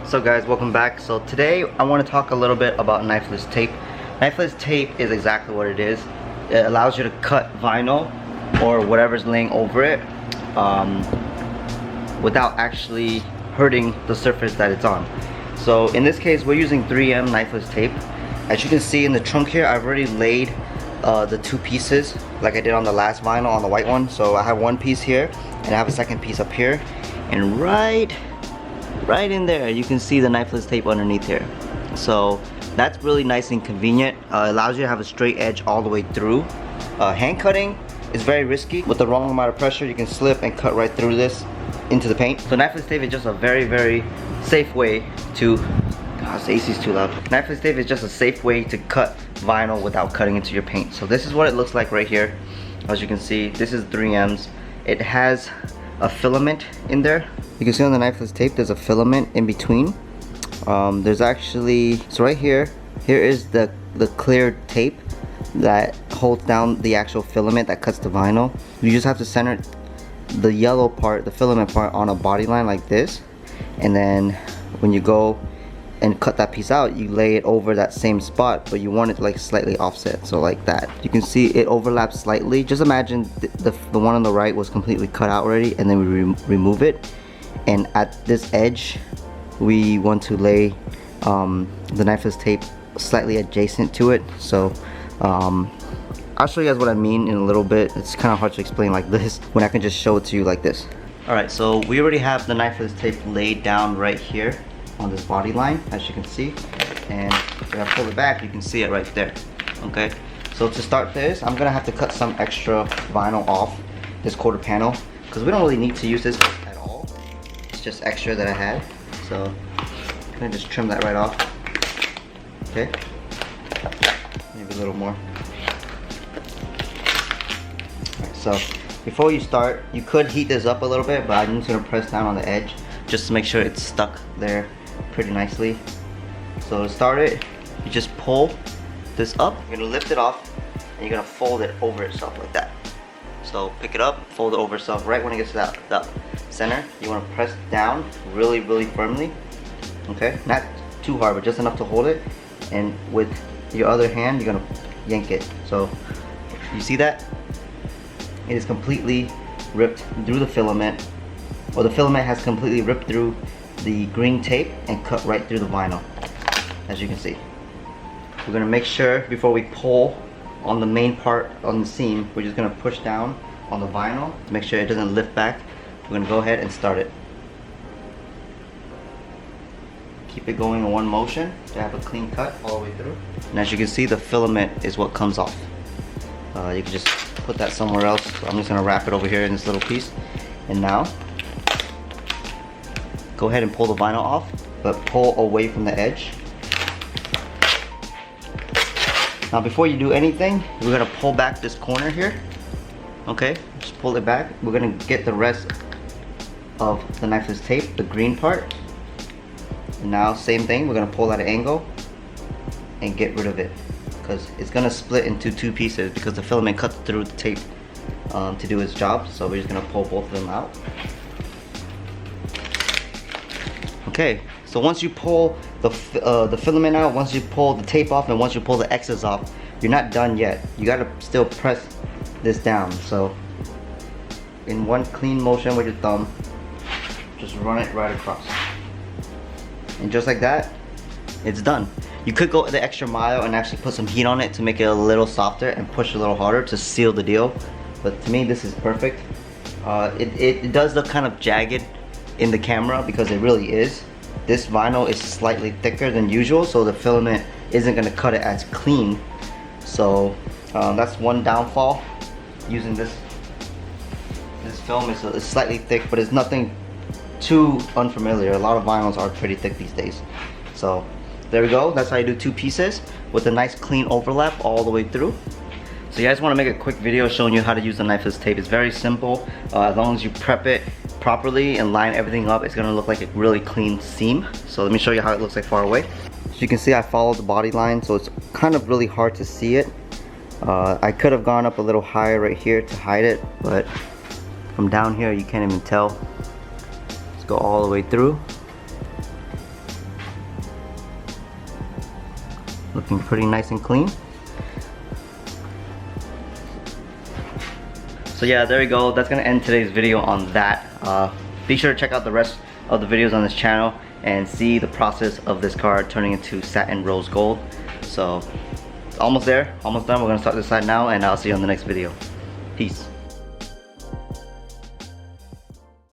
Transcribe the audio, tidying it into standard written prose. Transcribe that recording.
What's up guys, welcome back. So today I want to talk a little bit about knifeless tape. Knifeless tape is exactly what it is. It allows you to cut vinyl or whatever's laying over it without actually hurting the surface that it's on. So in this case we're using 3M knifeless tape. As you can see in the trunk here, I've already laid the two pieces like I did on the last vinyl on the white one. So I have one piece here and I have a second piece up here, and right in there you can see the knifeless tape underneath here. So that's really nice and convenient. It allows you to have a straight edge all the way through. Hand cutting is very risky. With the wrong amount of pressure you can slip and cut right through this into the paint. So knifeless tape is just a very safe way to, gosh, the AC is too loud. Knifeless tape is just a safe way to cut vinyl without cutting into your paint. So this is what it looks like right here. As you can see, this is 3M's. It has a filament in there. You can see on the knifeless tape there's a filament in between. There's actually, so right here is the clear tape that holds down the actual filament that cuts the vinyl. You just have to center the yellow part, the filament part, on a body line like this, and then when you go and cut that piece out, you lay it over that same spot, but you want it like slightly offset, so like that. You can see it overlaps slightly. Just imagine the one on the right was completely cut out already, and then we remove it, and at this edge we want to lay the knifeless tape slightly adjacent to it. So I'll show you guys what I mean in a little bit. It's kind of hard to explain like this when I can just show it to you like this. Alright, so we already have the knifeless tape laid down right here on this body line, as you can see, and if I pull it back you can see it right there. Okay, so to start this I'm gonna have to cut some extra vinyl off this quarter panel because we don't really need to use this at all. It's just extra that I had, so I'm gonna just trim that right off. Okay, maybe a little more. Alright, so before you start, you could heat this up a little bit, but I'm just gonna press down on the edge just to make sure it's stuck there pretty nicely. So to start it, you just pull this up, you're gonna lift it off, and you're gonna fold it over itself like that. So pick it up, fold it over itself. Right when it gets to that center, you wanna press down really firmly. Okay, not too hard, but just enough to hold it, and with your other hand you're gonna yank it. So you see that? It is completely ripped through the filament, or the filament has completely ripped through the green tape and cut right through the vinyl, as you can see. We're gonna make sure before we pull on the main part on the seam, we're just gonna push down on the vinyl to make sure it doesn't lift back. We're gonna go ahead and start it. Keep it going in one motion to have a clean cut all the way through. And as you can see, the filament is what comes off. You can just put that somewhere else. So I'm just gonna wrap it over here in this little piece. And now, go ahead and pull the vinyl off, but pull away from the edge. Now before you do anything, we're gonna pull back this corner here. Okay, just pull it back. We're gonna get the rest of the knifeless tape, the green part. And now same thing, we're gonna pull at an angle and get rid of it, because it's gonna split into two pieces because the filament cuts through the tape to do its job. So we're just gonna pull both of them out. Okay, so once you pull the filament out, once you pull the tape off, and once you pull the excess off, you're not done yet. You gotta still press this down. So in one clean motion with your thumb, just run it right across. And just like that, it's done. You could go the extra mile and actually put some heat on it to make it a little softer and push a little harder to seal the deal. But to me, this is perfect. It does look kind of jagged in the camera because it really is. This vinyl is slightly thicker than usual, so the filament isn't gonna cut it as clean. So that's one downfall using this film. It's slightly thick, but it's nothing too unfamiliar. A lot of vinyls are pretty thick these days. So there we go. That's how you do two pieces with a nice clean overlap all the way through. So you guys want to make a quick video showing you how to use the knifeless tape. It's very simple. As long as you prep it properly and line everything up, it's gonna look like a really clean seam. So let me show you how it looks like far away. As you can see, I followed the body line, so it's kind of really hard to see it. I could have gone up a little higher right here to hide it, but from down here you can't even tell. Let's go all the way through. Looking pretty nice and clean. So yeah, there we go. That's gonna end today's video on that. Be sure to check out the rest of the videos on this channel and see the process of this car turning into satin rose gold. So almost there, almost done. We're gonna start this side now, and I'll see you on the next video. Peace.